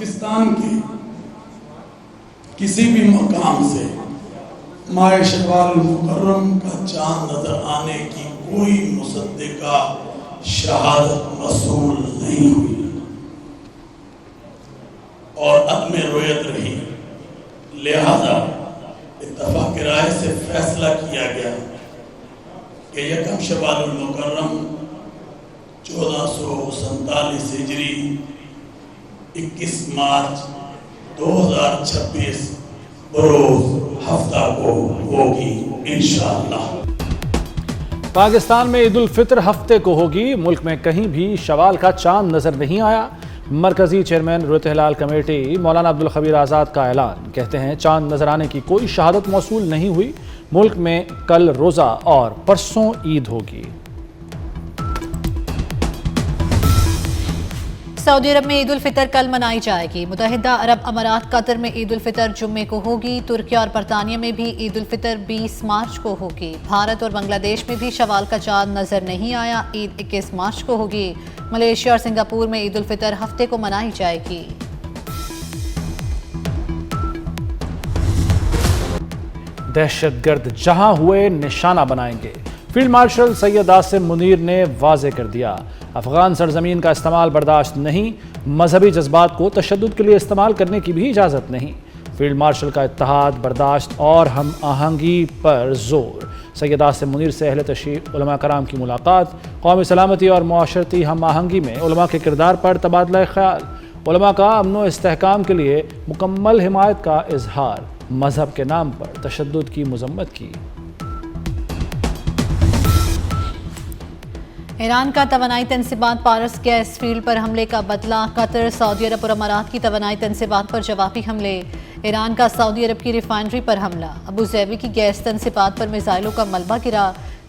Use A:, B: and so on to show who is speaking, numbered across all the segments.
A: पाकिस्तान के किसी भी मकाम से माह शवाल मुकर्रम का चांद नजर आने की कोई मुसद्दिका शहादत मसूल नहीं हुई और अदम रोयत रही। लिहाजा इत्तफाक राय से फैसला किया गया कि यकम शवाल मुकर्रम 1447 हिजरी 21 मार्च 2026 बरोज हफ्ता को होगी इंशाअल्लाह।
B: पाकिस्तान में ईद उल फितर हफ्ते को होगी। मुल्क में कहीं भी शवाल का चांद नजर नहीं आया। मरकजी चेयरमैन रुयत हिलाल कमेटी मौलाना अब्दुल खबीर आज़ाद का ऐलान। कहते हैं चांद नजर आने की कोई शहादत मौसूल नहीं हुई। मुल्क में कल रोज़ा और परसों ईद होगी।
C: सऊदी अरब में ईद उल फितर कल मनाई जाएगी। मुत्तहिदा अरब अमारात कतर में ईद उल फितर जुम्मे को होगी। तुर्की और बरतानिया में भी ईद उल फितर 20 मार्च को होगी। भारत और बांग्लादेश में भी शवाल का चांद नजर नहीं आया। ईद 21 मार्च को होगी। मलेशिया और सिंगापुर में ईद उल फितर हफ्ते को मनाई जाएगी।
B: दहशतगर्द जहां हुए निशाना बनाएंगे। फील्ड मार्शल सैयद आसिम मुनीर ने वाजे कर दिया, अफगान सरजमीन का इस्तेमाल बर्दाश्त नहीं। मजहबी जज्बात को तशद्दुद के लिए इस्तेमाल करने की भी इजाज़त नहीं। फील्ड मार्शल का इत्तेहाद, बर्दाश्त और हम आहंगी पर जोर। सैयद आसिम मुनीर से अहले तशरीह उलमा कराम की मुलाकात। कौमी सलामती और मुआशरती हम आहंगी में उलमा के किरदार पर तबादला ख्याल। उलमा का अमन व इस्तेहकाम के लिए मुकम्मल हिमायत का इजहार। मजहब के नाम पर तशद्दुद की मजम्मत की।
C: ईरान का तवानाई तनसीबात पारस गैस फील्ड पर हमले का बदला। कतर, सऊदी अरब और अमारात की तवानाई तनसीबात पर जवाबी हमले। ईरान का सऊदी अरब की रिफाइनरी पर हमला। अबू ज़ैबी की गैस तनसीबात पर मिसाइलों का मलबा गिरा।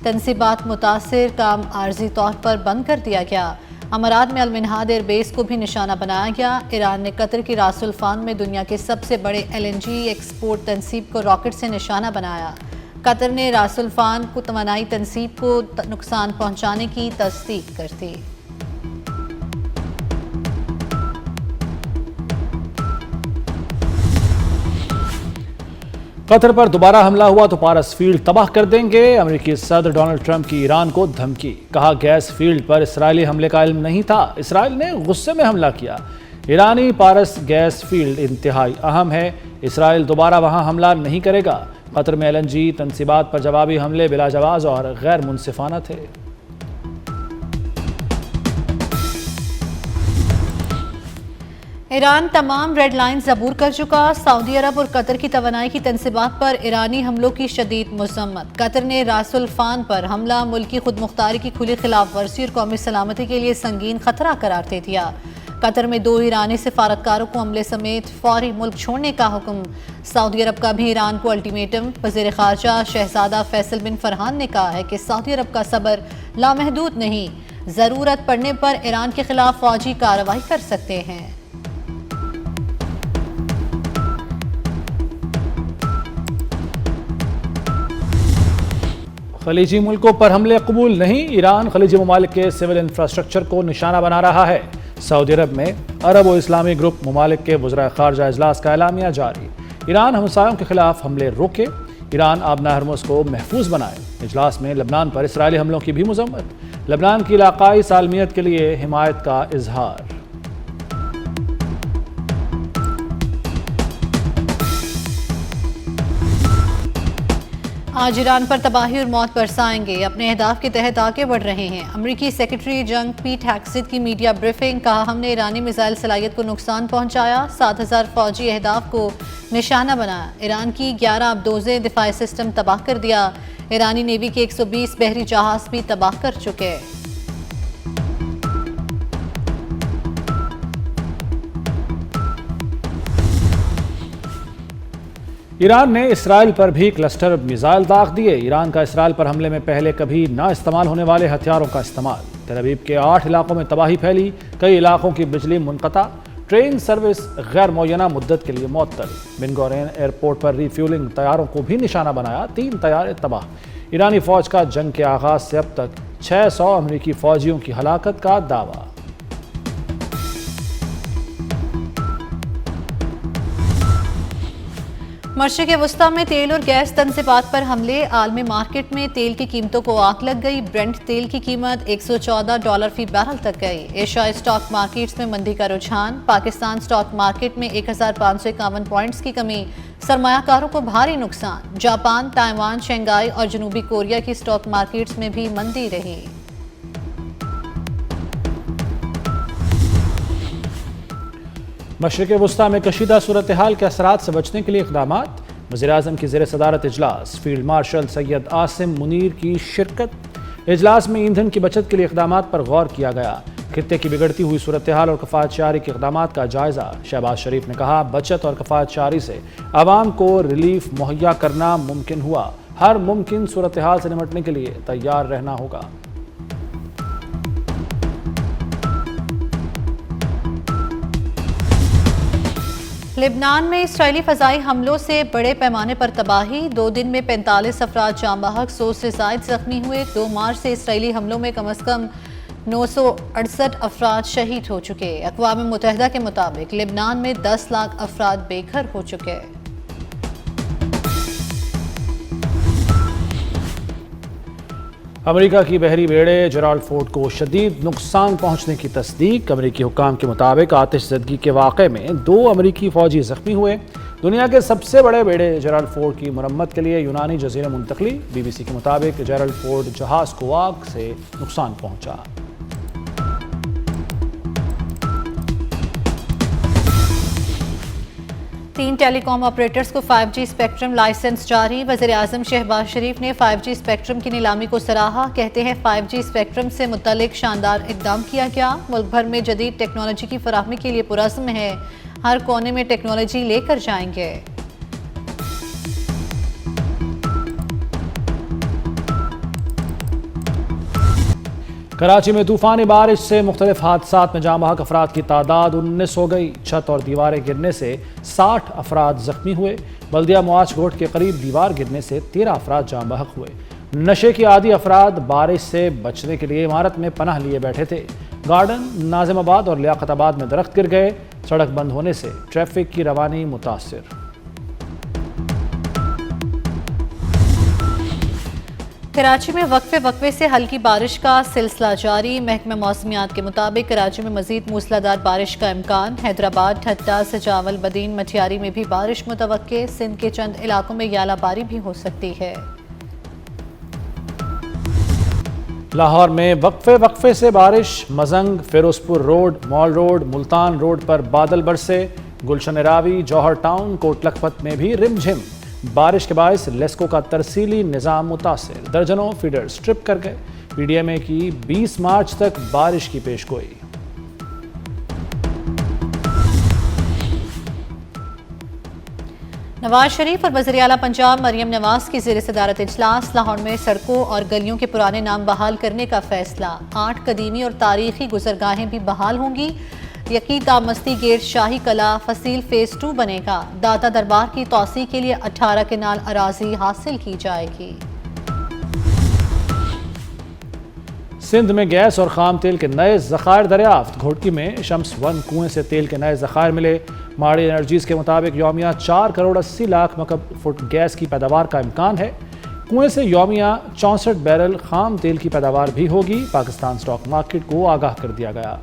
C: तनसीबात मुतासिर, काम आर्जी तौर पर बंद कर दिया गया। अमारात में अल-मिनहाद एयरबेस को भी निशाना बनाया गया। ईरान ने कतर की रास अल फ़ान में दुनिया के सबसे बड़े LNG एक्सपोर्ट तनसीब को रॉकेट से निशाना बनाया। कतर ने रास अल फ़ान को तवानाई तनसीब को नुकसान पहुंचाने की तस्दीक कर दी।
B: कतर पर दोबारा हमला हुआ तो पारस फील्ड तबाह कर देंगे। अमेरिकी सदर डोनाल्ड ट्रंप की ईरान को धमकी। कहा गैस फील्ड पर इसराइली हमले का इल्म नहीं था, इसराइल ने गुस्से में हमला किया। ईरानी पारस गैस फील्ड इंतहाई अहम है, इसराइल दोबारा वहां हमला नहीं करेगा। कतर में LNG तनसीबात पर जवाबी हमले बिला जवाज और गैर मुनसिफाना थे।
C: ईरान तमाम रेड लाइन्स अबूर कर चुका। सऊदी अरब और कतर की तवानाई की तनसीबात पर ईरानी हमलों की शदीद मजम्मत। कतर ने रास अल फ़ान पर हमला मुल्की खुद मुख्तारी की खुली खिलाफ वर्जी और कौमी सलामती के लिए संगीन खतरा करार दे दिया। कतर में 2 ईरानी सिफारतकारों को हमले समेत फौरी मुल्क छोड़ने का हुक्म। सऊदी अरब का भी ईरान को अल्टीमेटम। वज़ीर ख़ारजा शहजादा फैसल बिन फरहान ने कहा है कि सऊदी अरब का सब्र लामहदूद नहीं, ज़रूरत पड़ने पर ईरान के खिलाफ फौजी कार्रवाई कर सकते हैं।
B: खलीजी मुल्कों पर हमले कबूल नहीं। ईरान खलीजी ममालिक के सिविल इंफ्रास्ट्रक्चर को निशाना बना रहा है। सऊदी अरब में अरब और इस्लामी ग्रुप ममालिक के वज़राए ख़ारजा इजलास का एलामिया जारी। ईरान हमसायों के खिलाफ हमले रोके, ईरान आबना हरमुज़ को महफूज बनाए। इजलास में लबनान पर इसराइली हमलों की भी मजम्मत। लबनान की इलाकाई सालमियत के लिए हिमायत का इजहार।
C: आज ईरान पर तबाही और मौत बरसाएंगे, अपने अहदाफ के तहत आगे बढ़ रहे हैं। अमरीकी सेक्रेटरी जंग पीट हेक्सेट की मीडिया ब्रीफिंग। कहा, हमने ईरानी मिसाइल सलाहियत को नुकसान पहुंचाया, 7000 फौजी अहदाफ को निशाना बनाया। ईरान की 11 अबदोज़ें दिफाई सिस्टम तबाह कर दिया। ईरानी नेवी के 120 बहरी जहाज भी तबाह कर चुके।
B: ईरान ने इसराइल पर भी क्लस्टर मिसाइल दाग दिए। ईरान का इसराइल पर हमले में पहले कभी ना इस्तेमाल होने वाले हथियारों का इस्तेमाल। तेल अवीव के 8 इलाकों में तबाही फैली, कई इलाकों की बिजली मुनक़ता। ट्रेन सर्विस गैर मुअय्यना मुद्दत के लिए मुअत्तल। बिन गुरियन एयरपोर्ट पर रिफ्यूलिंग तैयारों को भी निशाना बनाया, 3 तैयारे तबाह। ईरानी फौज का जंग के आगाज से अब तक 600 अमरीकी फौजियों की हलाकत का दावा।
C: मशरिक़ वस्ता में तेल और गैस तनसीबात पर हमले, आलमी मार्केट में तेल की कीमतों को आग लग गई। ब्रेंट तेल की कीमत $114 फी बैरल तक गई। एशियाई स्टॉक मार्केट्स में मंदी का रुझान, पाकिस्तान स्टॉक मार्केट में 1551 पॉइंट्स की कमी, सरमायाकारों को भारी नुकसान। जापान, ताइवान, शंघाई और जनूबी कोरिया की स्टॉक मार्केट्स में भी मंदी रही।
B: मशरिक़ वस्ता में कशीदा सूरत हाल के असरात से बचने के लिए इक़दाम, वज़ीर-ए-आज़म की ज़ेर सदारत इजलास, फील्ड मार्शल सैयद आसिम मुनीर की शिरकत। इजलास में ईंधन की बचत के लिए इक़दाम पर गौर किया गया। खित्ते की बिगड़ती हुई सूरत हाल और कफ़ायत शारी के इक़दाम का जायज़ा। शहबाज शरीफ ने कहा, बचत और कफ़ायत शारी से आवाम को रिलीफ मुहैया करना मुमकिन हुआ। हर मुमकिन सूरत हाल से निपटने के लिए तैयार रहना होगा।
C: लेबनान में इसराइली फ़ज़ाई हमलों से बड़े पैमाने पर तबाही, 2 दिन में 45 अफराद जाँ बहक, 100 से ज़ायद ज़ख्मी हुए। 2 मार्च से इसराइली हमलों में कम अज़ कम 968 अफराद शहीद हो चुके। अक़वाम मुत्तहिदा के मुताबिक लेबनान में 10 लाख अफराद बेघर हो चुके।
B: अमेरिका की बहरी बेड़े जेराल्ड फोर्ड को शदीद नुकसान पहुंचने की तस्दीक। अमेरिकी हुक्काम के मुताबिक आतिशज़दगी के वाक़े में 2 अमेरिकी फ़ौजी ज़ख्मी हुए। दुनिया के सबसे बड़े बेड़े जेराल्ड फोर्ड की मरम्मत के लिए यूनानी जज़ीरे मुंतकली। BBC के मुताबिक जेराल्ड फोर्ड जहाज़ को आग से नुकसान पहुंचा।
C: तीन टेलीकॉम ऑपरेटर्स को 5G स्पेक्ट्रम लाइसेंस जारी। वज़ीर-ए-आज़म शहबाज शरीफ ने 5G स्पेक्ट्रम की नीलामी को सराहा। कहते हैं 5G स्पेक्ट्रम से मुतल्लिक शानदार इक़दाम किया गया। मुल्क भर में जदीद टेक्नोलॉजी की फराहमी के लिए पुरज़्म है। हर कोने में टेक्नोलॉजी लेकर जाएंगे।
B: कराची में तूफ़ानी बारिश से मुख्तलिफ हादसात में जाँ बहक अफराद की तादाद 19 हो गई। छत और दीवारें गिरने से 60 अफराद ज़ख्मी हुए। बल्दिया मुआज गोट के करीब दीवार गिरने से 13 अफराद जाँ बहक हुए। नशे के आदी अफराद बारिश से बचने के लिए इमारत में पनाह लिए बैठे थे। गार्डन, नाजिमाबाद और लियाकताबाद में दरख्त गिर गए। सड़क बंद होने से ट्रैफिक की रवानी मुतासिर।
C: कराची में वक्फे से हल्की बारिश का सिलसिला जारी। महकमा मौसमियात के मुताबिक कराची में मजीद मूसलाधार बारिश का इम्कान। हैदराबाद, ठट्टा, सजावल, बदीन, मठियारी में भी बारिश मुतवक्के। सिंध के चंद इलाकों में यालाबारी भी हो सकती है।
B: लाहौर में वक्फे से बारिश। Mozang, Ferozepur road, mall road, Multan road पर बादल बरसे। गुलशन रावी, जौहर टाउन, कोट लखपत में भी रिमझिम। बारिश के बायस लेस्को का तरसीली निज़ाम मुतासिर। दर्जनों फीडर स्ट्रिप कर गए। PDMA की 20 मार्च तक बारिश की पेशगोई।
C: नवाज शरीफ और वज़ीर आला पंजाब मरियम नवाज की ज़ेर सदारत इजलास। लाहौर में सड़कों और गलियों के पुराने नाम बहाल करने का फैसला। 8 कदीमी और तारीखी गुजरगाहें भी बहाल होंगी। यकीता मस्ती गेट शाही कला फसील फेज़ 2 बनेगा। दाता दरबार की तौसी के लिए 18 केनाल अराजी हासिल की जाएगी।
B: सिंध में गैस और खाम तेल के नए ज़खायर दरियाफ्त। घोटकी में शम्स 1 कुएं से तेल के नए ज़खायर मिले। माड़ी एनर्जीज के मुताबिक यौमिया 4 करोड़ 80 लाख मकब फुट गैस की पैदावार का इम्कान है। कुएं से यौमिया 64 बैरल खाम तेल की पैदावार भी होगी। पाकिस्तान स्टॉक मार्केट को आगाह कर दिया गया।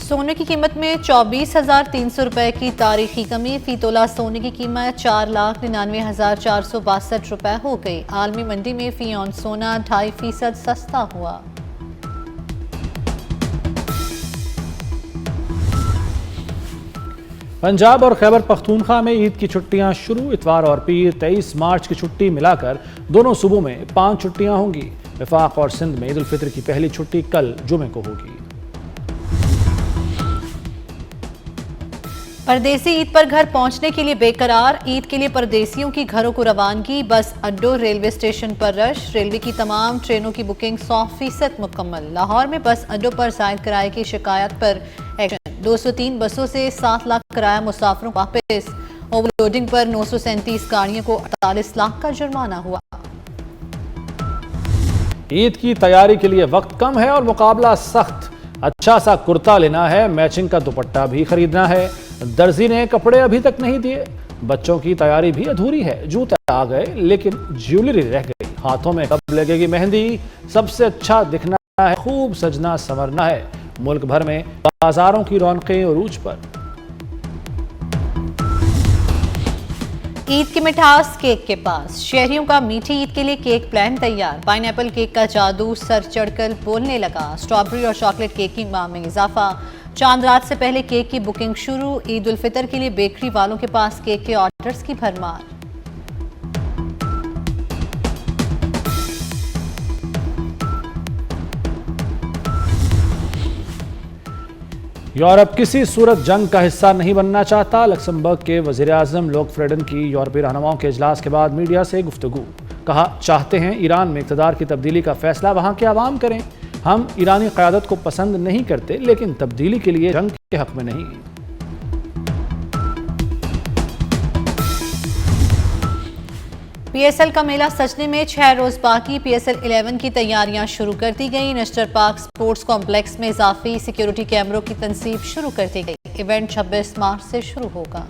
C: सोने की कीमत में 24,300 रुपए की तारीखी कमी। फी तोला सोने की कीमत 4,99,462 रुपए हो गई। आलमी मंडी में फी ऑन सोना 2.5% सस्ता हुआ।
B: पंजाब और खैबर पख्तूनख्वा में ईद की छुट्टियां शुरू। इतवार और पीर 23 मार्च की छुट्टी मिलाकर दोनों सूबों में 5 छुट्टियां होंगी। वफाक और सिंध में ईद उल फितर की पहली छुट्टी कल जुमे को होगी।
C: परदेसी ईद पर घर पहुंचने के लिए बेकरार। ईद के लिए परदेसियों की घरों को रवानगी। बस अड्डों, रेलवे स्टेशन पर रश। रेलवे की तमाम ट्रेनों की बुकिंग 100% मुकम्मल। लाहौर में बस अड्डों पर जायद किराए की शिकायत पर एक्शन। 203 बसों से 7 लाख किराया मुसाफिरों वापस। ओवरलोडिंग पर 937 गाड़ियों को 48 लाख का जुर्माना हुआ।
B: ईद की तैयारी के लिए वक्त कम है और मुकाबला सख्त। अच्छा सा कुर्ता लेना है, मैचिंग का दुपट्टा भी खरीदना है, दर्जी ने कपड़े अभी तक नहीं दिए, बच्चों की तैयारी भी अधूरी है, जूते आ गए लेकिन ज्वेलरी रह गई, हाथों में कब लगेगी मेहंदी, सबसे अच्छा दिखना है, खूब सजना संवरना है। मुल्क भर में बाजारों की रौनकें उरूज पर।
C: ईद की मिठास केक के पास, शहरियों का मीठी ईद के लिए केक प्लान तैयार, पाइनएप्पल केक का जादू सर चढ़कर बोलने लगा, स्ट्रॉबेरी और चॉकलेट केक की मांग में इजाफा, चांद रात से पहले केक की बुकिंग शुरू, ईद उल फितर के लिए बेकरी वालों के पास केक के ऑर्डर्स की भरमार।
B: यूरोप किसी सूरत जंग का हिस्सा नहीं बनना चाहता, लक्समबर्ग के वज़ीर-ए-आज़म लोक फ्रेडन की यूरोपीय रहनुमाओं के इजलास के बाद मीडिया से गुफ्तगू। कहा, चाहते हैं ईरान में इक़्तिदार की तब्दीली का फैसला वहां के अवाम करें, हम ईरानी क़यादत को पसंद नहीं करते लेकिन तब्दीली के लिए जंग के हक में नहीं।
C: पीएसएल का मेला सजने में 6 रोज बाकी, पीएसएल 11 की तैयारियां शुरू कर दी गई, नेशनल पार्क स्पोर्ट्स कॉम्प्लेक्स में इजाफी सिक्योरिटी कैमरों की तनसीब शुरू कर दी गई, इवेंट 26 मार्च से शुरू होगा।